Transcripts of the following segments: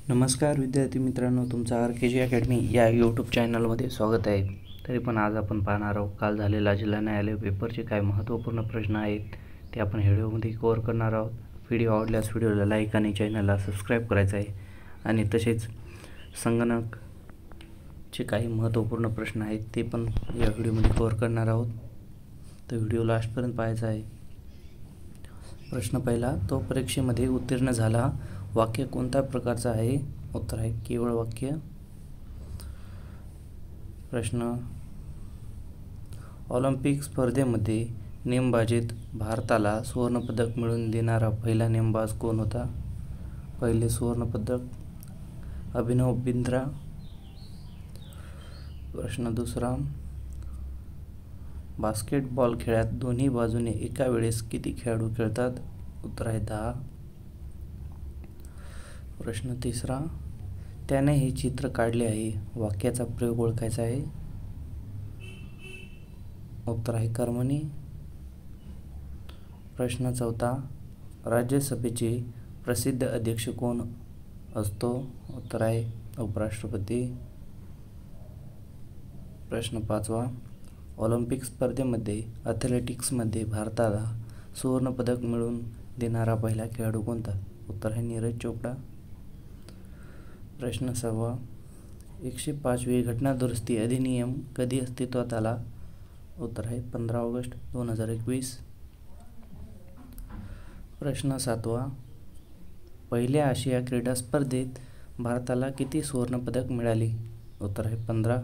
नमस्कार विद्यार्थी मित्रांनो, तुमचं RKG अकॅडमी या यूट्यूब चॅनलमध्ये स्वागत आहे. तरी पण आज आपण पाहणार आहोत काल झालेला जिल्हा न्यायालय पेपरचे काय महत्त्वपूर्ण प्रश्न आहेत ते आपण व्हिडिओमध्ये कव्हर करणार आहोत. व्हिडिओ आवडल्यास व्हिडिओला लाईक आणि चॅनलला सबस्क्राईब करायचं आहे. आणि तसेच संगणकचे काही महत्त्वपूर्ण प्रश्न आहेत ते पण या व्हिडिओमध्ये कव्हर करणार आहोत. तर व्हिडिओ लास्टपर्यंत पाहायचा आहे. प्रश्न पहिला, तो परीक्षेमध्ये उत्तीर्ण झाला वाक्य कोणत्या प्रकारचं आहे? उत्तर आहे केवळ वाक्य. प्रश्न, ऑलिम्पिक स्पर्धेमध्ये नेमबाजीत भारताला सुवर्णपदक मिळवून देणारा पहिला नेमबाज कोण होता? पहिले सुवर्णपदक अभिनव बिंद्रा. प्रश्न दुसरा, बास्केटबॉल खेळात दोन्ही बाजूने एका वेळेस किती खेळाडू खेळतात? उत्तर आहे 10. प्रश्न तिसरा, त्याने हे चित्र काढले आहे वाक्याचा प्रयोग ओळखायचा आहे. उत्तर आहे कर्मणी. प्रश्न चौथा, राज्यसभेचे प्रसिद्ध अध्यक्ष कोण असतो? उत्तर आहे उपराष्ट्रपती. प्रश्न पाचवा, ऑलिम्पिक स्पर्धेमध्ये ॲथलेटिक्समध्ये भारताला सुवर्णपदक मिळवून देणारा पहिला खेळाडू कोणता? उत्तर आहे नीरज चोपडा. प्रश्न सहावा, 105वी घटनादुरुस्ती अधिनियम कधी अस्तित्वात आला? उत्तर आहे 15 ऑगस्ट 2021. प्रश्न सातवा, पहिल्या आशिया क्रीडा स्पर्धेत भारताला किती सुवर्णपदक मिळाली? उत्तर आहे 15.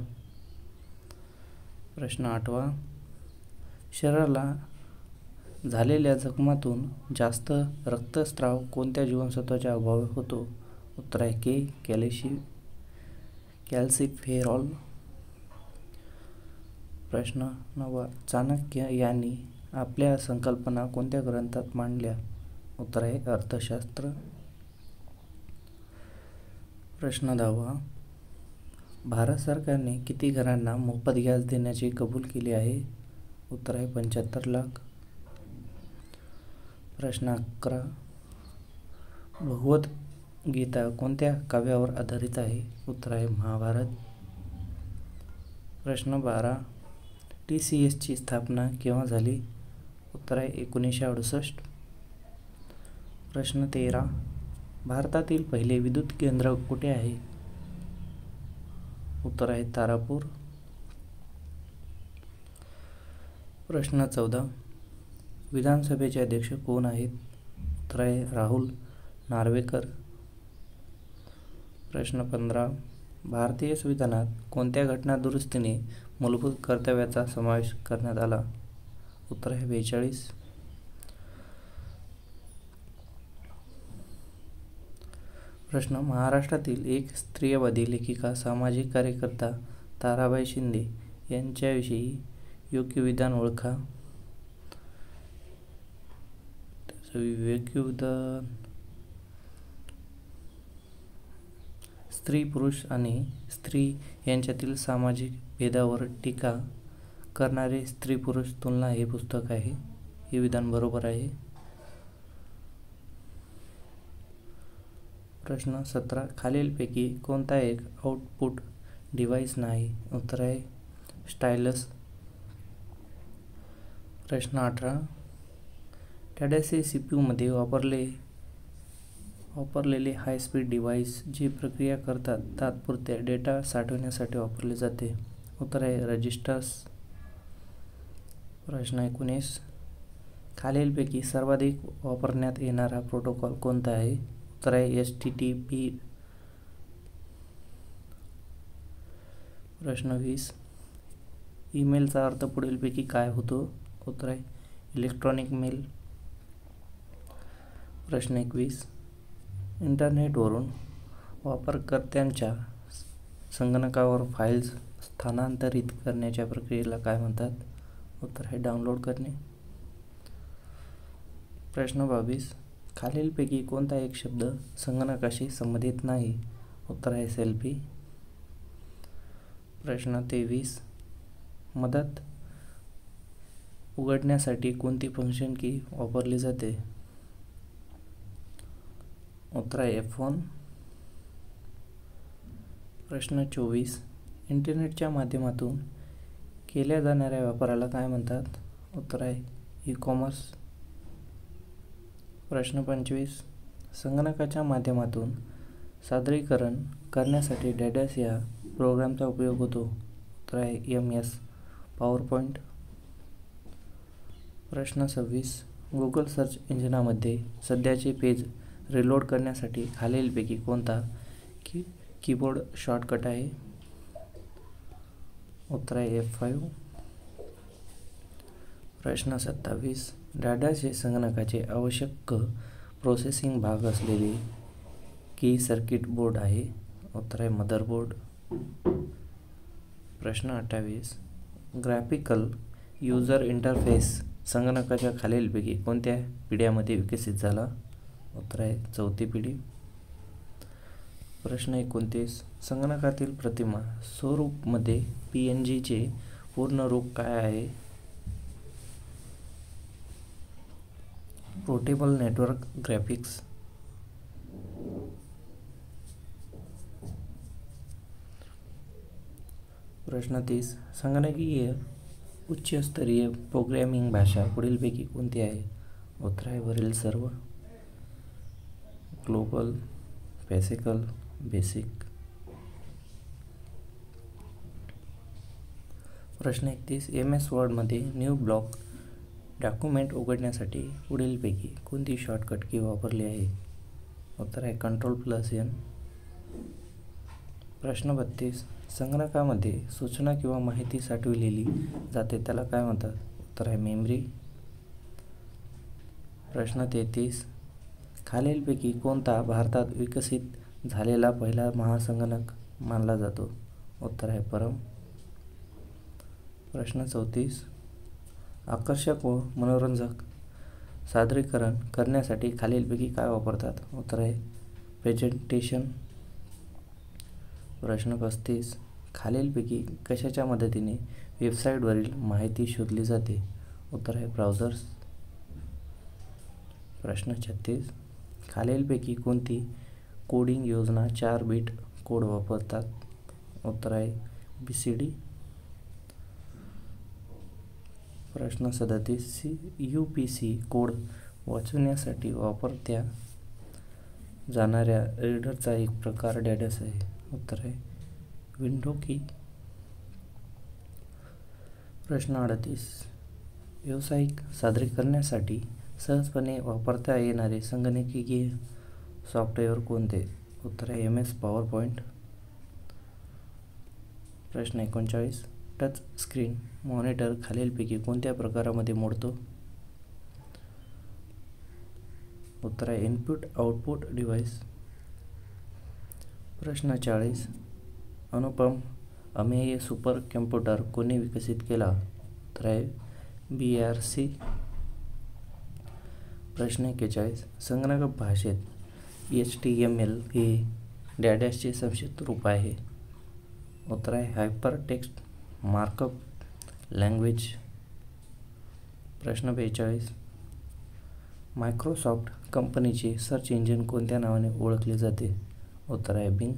प्रश्न आठवा, शरीराला झालेल्या जखमातून जास्त रक्तस्राव कोणत्या जीवनसत्वाच्या अभावी होतो? उत्तर आहे कॅल्सिफेरॉल. प्रश्न नववा, चाणक्य यांनी आपल्या संकल्पना कोणत्या ग्रंथात मांडल्या? उत्तर आहे अर्थशास्त्र. प्रश्न दहावा, भारत सरकारने किती घरांना मोफत गॅस देण्याचे कबूल केले आहे? उत्तर आहे 75 लाख. प्रश्न 11, भगवद्गीता कोणत्या काव्यावर आधारित आहे? उत्तर आहे महाभारत. प्रश्न 12, TCSची स्थापना केव्हा झाली? उत्तर आहे 1968. प्रश्न 13, भारतातील पहिले विद्युत केंद्र कुठे आहे? उत्तर आहे तारापूर. प्रश्न 14, विधानसभेचे अध्यक्ष कोण आहेत? उत्तर आहे राहुल नार्वेकर. प्रश्न 15, भारतीय संविधानात कोणत्या घटनादुरुस्तीने मूलभूत कर्तव्याचा समावेश करण्यात आला? उत्तर आहे 42. प्रश्न, महाराष्ट्रातील एक स्त्रियवादी लेखिका सामाजिक कार्यकर्ता ताराबाई शिंदे यांच्याविषयी योग्य विधान ओळखा. योग्य विधान, स्त्री पुरुष आणि स्त्री यांच्यातील सामाजिक भेदावर टीका करणारे स्त्री पुरुष तुलना हे पुस्तक आहे. हे विधान बरोबर आहे. प्रश्न 17, खालीलपैकी कोणता एक आउटपुट डिव्हाइस नाही? उत्तर आहे स्टायलस. प्रश्न 18, टॅडॅसे CPU मध्ये वापरलेले हाय स्पीड डिव्हाइस जे प्रक्रिया करतात तात्पुरत्या डेटा साठवण्यासाठी वापरले जाते? उत्तर आहे रजिस्टर्स. प्रश्न 19, खालीलपैकी सर्वाधिक वापरण्यात येणारा प्रोटोकॉल कोणता आहे? उत्तर आहे HTTP. प्रश्न 20, ईमेलचा अर्थ पुढीलपैकी काय होतो? उत्तर आहे इलेक्ट्रॉनिक मेल. प्रश्न 21, इंटरनेटवरून वापरकर्त्यांच्या संगणकावर फाईल्स स्थानांतरित करण्याच्या प्रक्रियेला काय म्हणतात? उत्तर आहे डाउनलोड करणे. प्रश्न 22, खालीलपैकी कोणता एक शब्द संगणकाशी संबंधित नाही? उत्तर आहे सेल्फी. प्रश्न 23, मदत उघडण्यासाठी कोणती फंक्शन की वापरली जाते? उत्तर आहे F1. प्रश्न 24. इंटरनेटच्या माध्यमातून केल्या जाणाऱ्या व्यापाराला काय म्हणतात? उत्तर आहे ई कॉमर्स. प्रश्न 25. संगणकाच्या माध्यमातून सादरीकरण करण्यासाठी डॅडॅश या प्रोग्रामचा उपयोग होतो. उत्तर आहे MS पॉवरपॉईंट. प्रश्न 26. गुगल सर्च इंजिनामध्ये सध्याचे पेज रिलोड करण्यासाठी खालीलपैकी कोणता कीबोर्ड शॉर्टकट आहे? उत्तर आहे F5. प्रश्न 27. डॅडॅश हे संगणकाचे आवश्यक प्रोसेसिंग भाग असलेले की सर्किट बोर्ड आहे? उत्तर आहे मदरबोर्ड. प्रश्न 28. ग्राफिकल युजर इंटरफेस संगणकाच्या खालीलपैकी कोणत्या पिढ्यामध्ये विकसित झाला? उत्तर आहे 4थी पिढी. प्रश्न 29. संगणकातील प्रतिमा स्वरूपमध्ये PNG चे पूर्ण रूप काय आहे? Portable network graphics. प्रश्न 30. संगणकीय उच्चस्तरीय प्रोग्रॅमिंग भाषा पुढीलपैकी कोणती आहे? उत्तर आहे वरील सर्व. Global, Pascal, BASIC. प्रश्न 31. MS वर्डमध्ये न्यू ब्लॉक डॉक्युमेंट उघडण्यासाठी पुढीलपैकी कोणती शॉर्टकट की वापरली आहे? उत्तर आहे Ctrl+N. प्रश्न 32. संगणकामध्ये सूचना किंवा माहिती साठवलेली जाते त्याला काय म्हणतात? उत्तर आहे मेमरी. प्रश्न 33. खालीलपैकी कोणता भारतात विकसित झालेला पहिला महासंगणक मानला जातो? उत्तर आहे परम. प्रश्न 34. आकर्षक व मनोरंजक सादरीकरण करण्यासाठी खालीलपैकी काय वापरतात? उत्तर आहे प्रेझेंटेशन. प्रश्न 35. खालीलपैकी कशाच्या मदतीने वेबसाईटवरील माहिती शोधली जाते? उत्तर आहे ब्राउझर्स. प्रश्न 36. खालीलपैकी कोणती कोडिंग योजना 4 बिट कोड वापरतात? उत्तर आहे BCD. प्रश्न 37. UPC कोड वाचवण्यासाठी वापरल्या जाणाऱ्या रीडरचा एक प्रकार डॅडॅश आहे? उत्तर आहे विंडो की. प्रश्न 38. व्यावसायिक सादरीकरणासाठी सहजपणे वापरता येणारे संगणकीय सॉफ्टवेअर कोणते? उत्तर आहे MS पॉवरपॉईंट. प्रश्न 39. टच स्क्रीन मॉनिटर खालीलपैकी कोणत्या प्रकारामध्ये मोडतो? उत्तर आहे इनपुट आउटपुट डिव्हाइस. प्रश्न 40. अनुपम अमेय सुपर कॉम्प्युटर कोणी विकसित केला? उत्तर आहे BRC. प्रश्न 41. संगणक भाषेत HTML हे डॅडॅशचे संक्षिप्त रूप आहे? उत्तर आहे हायपर टेक्स्ट मार्कअप लँग्वेज. प्रश्न 42. मायक्रोसॉफ्ट कंपनीचे सर्च इंजिन कोणत्या नावाने ओळखले जाते? उत्तर आहे बिंग.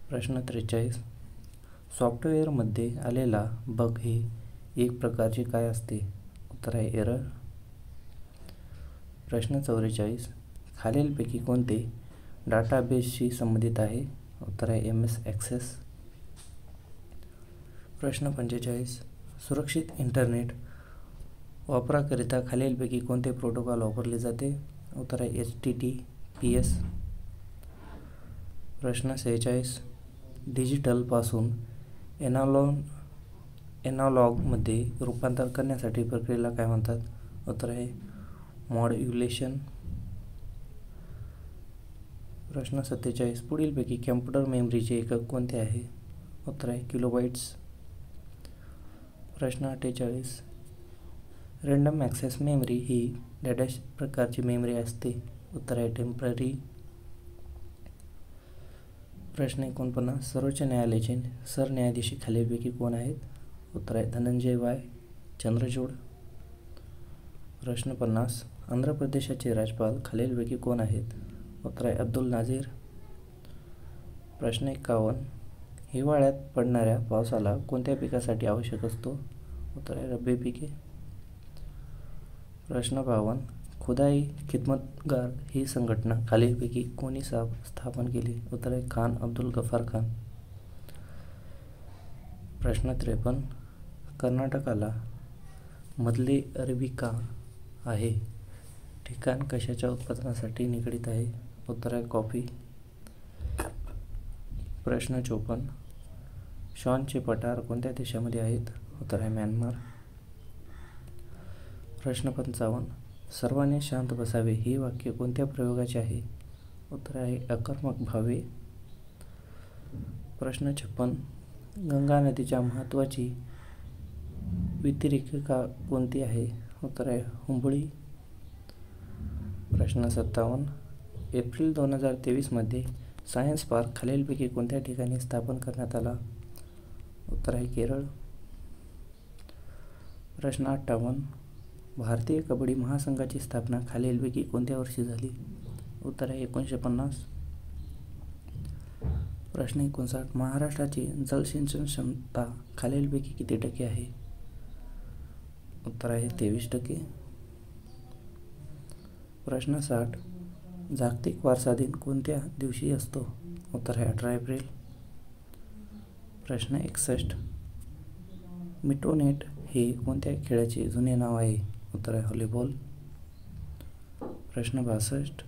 प्रश्न 43. सॉफ्टवेअरमध्ये आलेला बग हे एक प्रकारचे काय असते? उत्तर आहे एरर. प्रश्न 44. खालीलपैकी कोणते डाटाबेसशी संबंधित आहे? उत्तर आहे MS ॲक्सेस. प्रश्न 45. सुरक्षित इंटरनेट वापराकरिता खालीलपैकी कोणते प्रोटोकॉल वापरले जाते? उत्तर आहे HTTPS. प्रश्न 46. डिजिटलपासून एनालॉगमध्ये रूपांतर करण्यासाठी प्रक्रियेला काय म्हणतात? उत्तर आहे मॉड्युलेशन. प्रश्न 47. पुढीलपैकी कॉम्प्युटर मेमरीचे एकक कोणते आहे? उत्तर आहे किलोबाइट्स. प्रश्न 48. रँडम ॲक्सेस मेमरी ही डॅडॅश प्रकारची मेमरी असते? उत्तर आहे टेम्पररी. प्रश्न 49. सर्वोच्च न्यायालयाचे सरन्यायाधीश खालीलपैकी कोण आहेत? उत्तर आहे धनंजय वाय चंद्रचूड. प्रश्न 50. आंध्र प्रदेशाचे राज्यपाल खालीलपैकी कोण आहेत? उत्तर आहे अब्दुल नाझीर. प्रश्न 51. हिवाळ्यात पडणाऱ्या पावसाला कोणत्या पिकासाठी आवश्यक असतो? उत्तर आहे रब्बी पिके. प्रश्न 52. खुदाई खिदमतगार ही संघटना खालीलपैकी कोणी स्थापन केली? उत्तर आहे खान अब्दुल गफार खान. प्रश्न 53. कर्नाटकाला मधले अरेबिका आहे ठिकाण कशाच्या उत्पादनासाठी निगडीत आहे? उत्तर आहे कॉफी. प्रश्न 54. शॉनचे पठार कोणत्या देशामध्ये आहेत? उत्तर आहे म्यानमार. प्रश्न 55. सर्वांनी शांत बसावे हे वाक्य कोणत्या प्रयोगाचे आहे? उत्तर आहे अकर्मक भावे. प्रश्न 56. गंगा नदीच्या महत्त्वाची व्यतिरेकिका कोणती आहे? उत्तर आहे हुंबळी. प्रश्न 57. एप्रिल 2023 मध्ये सायन्स पार्क खालीलपैकी कोणत्या ठिकाणी स्थापन करण्यात आला? उत्तर आहे केरळ. प्रश्न 58. भारतीय कबड्डी महासंघाची स्थापना खालीलपैकी कोणत्या वर्षी झाली? उत्तर आहे 1950. प्रश्न 59. महाराष्ट्राची जलसिंचन क्षमता खालीलपैकी किती टक्के आहे? उत्तर आहे 23%. प्रश्न 60. जागतिक वारसा दिन कोणत्या दिवशी असतो? उत्तर आहे 18 एप्रिल. प्रश्न 61. मिटोनेट हे कोणत्या खेळाचे जुने नाव आहे? उत्तर आहे व्हॉलीबॉल. प्रश्न 62.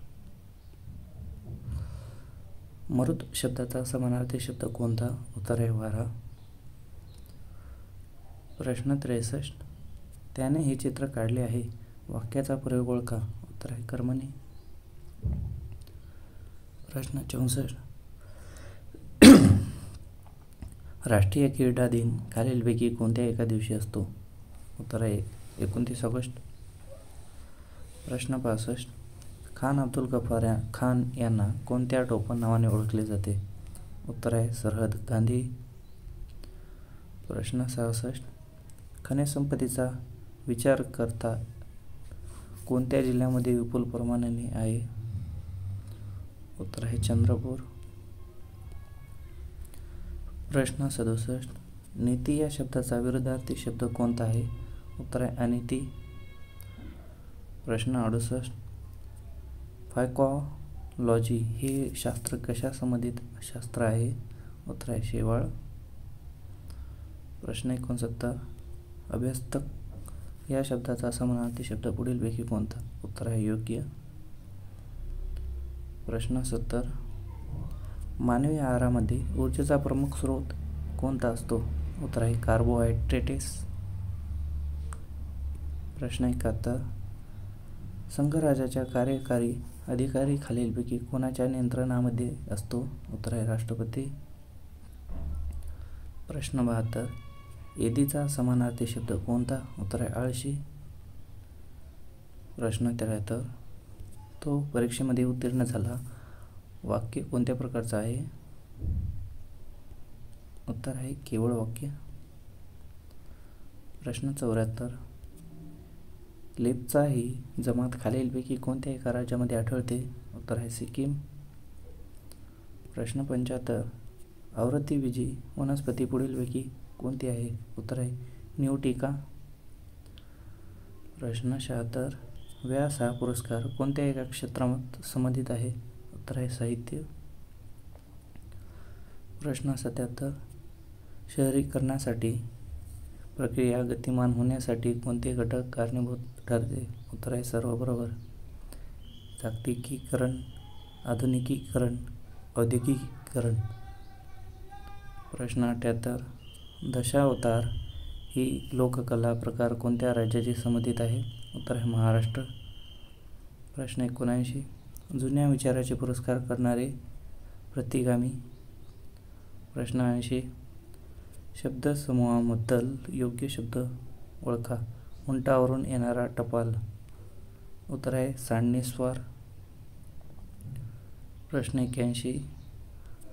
मरुत शब्दाचा समानार्थी शब्द कोणता? उत्तर आहे वारा. प्रश्न 63. त्याने हे चित्र काढले आहे वाक्याचा प्रयोग ओळखा. उत्तर आहे कर्मणी. प्रश्न 64. राष्ट्रीय क्रीडा दिन खालीलपैकी कोणत्या एका दिवशी असतो? उत्तर आहे 29 ऑगस्ट. प्रश्न 65. खान अब्दुल गफार खान यांना कोणत्या टोपण नावाने ओळखले जाते? उत्तर आहे सरहद गांधी. प्रश्न 66. खनिज संपत्तीचा विचार करता कोणत्या जिल्ह्यामध्ये विपुल प्रमाणाने आहे? उत्तर आहे चंद्रपूर. प्रश्न 67. नीती या शब्दाचा विरुद्धार्थी शब्द कोणता आहे? उत्तर आहे अनिती. प्रश्न 68. फायकॉलॉजी हे शास्त्र कशा संबंधित शास्त्र आहे? उत्तर आहे शेवाळ. प्रश्न 69. अभ्यस्तक या शब्दाचा समानार्थी शब्द पुढीलपैकी कोणता? उत्तर आहे योग्य. प्रश्न 70. मानवी आहारामध्ये ऊर्जेचा प्रमुख स्रोत कोणता असतो? उत्तर आहे कार्बोहायड्रेट्स. प्रश्न 71. संघराज्याच्या कार्यकारी अधिकारी खालीलपैकी कोणाच्या नियंत्रणामध्ये असतो? उत्तर आहे राष्ट्रपती. प्रश्न 72. एदीचा समानार्थी शब्द कोणता? उत्तर आहे आळशी. प्रश्न 73. तो परीक्षेमध्ये उत्तीर्ण झाला वाक्य कोणत्या प्रकारचं आहे? उत्तर आहे केवळ वाक्य. प्रश्न 74. लेप्चा ही जमात खालीलपैकी कोणत्या एका राज्यामध्ये आढळते? उत्तर आहे सिक्कीम. प्रश्न 75. आवृत्तीबीजी वनस्पती पुढीलपैकी कोणती आहे? उत्तर आहे न्यूटिका. प्रश्न 76. व्यास हा पुरस्कार कोणत्या एका क्षेत्रात संबंधित आहे? उत्तर आहे साहित्य. प्रश्न 77. शहरीकरणासाठी प्रक्रिया गतिमान होण्यासाठी कोणते घटक कारणीभूत ठरते? उत्तर आहे सर्व बरोबर. जागतिकीकरण, आधुनिकीकरण, औद्योगिकीकरण. प्रश्न 78. दशावतार ही लोककला प्रकार कोणत्या राज्याशी संबंधित आहे? उत्तर आहे महाराष्ट्र. प्रश्न 79. जुन्या विचाराचे पुरस्कार करणारे प्रतिगामी. प्रश्न 80. शब्दसमूहाबद्दल योग्य शब्द ओळखा. उंटावरून येणारा टपाल. उत्तर आहे सांडणीस्वार. प्रश्न 81.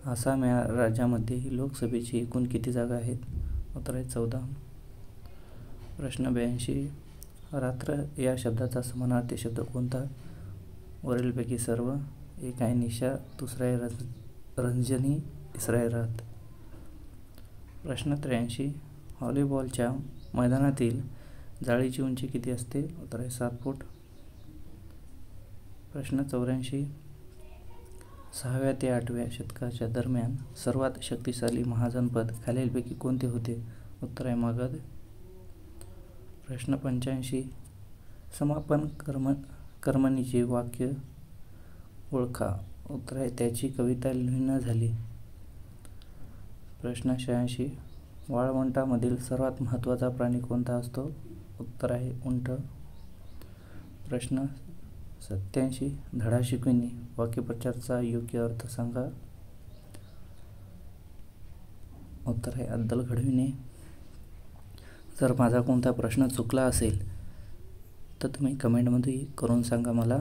आसाम या राज्यामध्ये लोकसभेची एकूण किती जागा आहेत? उत्तर आहे 14. प्रश्न 82. रात्र या शब्दाचा समानार्थी शब्द कोणता? वरीलपैकी सर्व. एक आहे निशा, दुसरा आहे रंजनी, इस्रायलात. प्रश्न 83. व्हॉलीबॉलच्या मैदानातील जाळीची उंची किती असते? उत्तर आहे 7 फूट. प्रश्न 84. 6व्या ते 8व्या शतकाच्या दरम्यान सर्वात शक्तिशाली महाजनपद खालीलपैकी कोणते होते? उत्तर आहे मगध. प्रश्न 85. समापन कर्मणीचे वाक्य ओळखा. उत्तर आहे त्याची कविता लिहिणं झाली. प्रश्न 86. वाळवंटामधील सर्वात महत्त्वाचा प्राणी कोणता असतो? उत्तर आहे उंट. प्रश्न 87. धडा शिकविणे वाक्यप्रचाराचा योग्य अर्थ सांगा. उत्तर आहे अद्दल घडविणे. जर माझा कोणता प्रश्न चुकला असेल तर तुम्ही कमेंटमध्ये करून सांगा मला.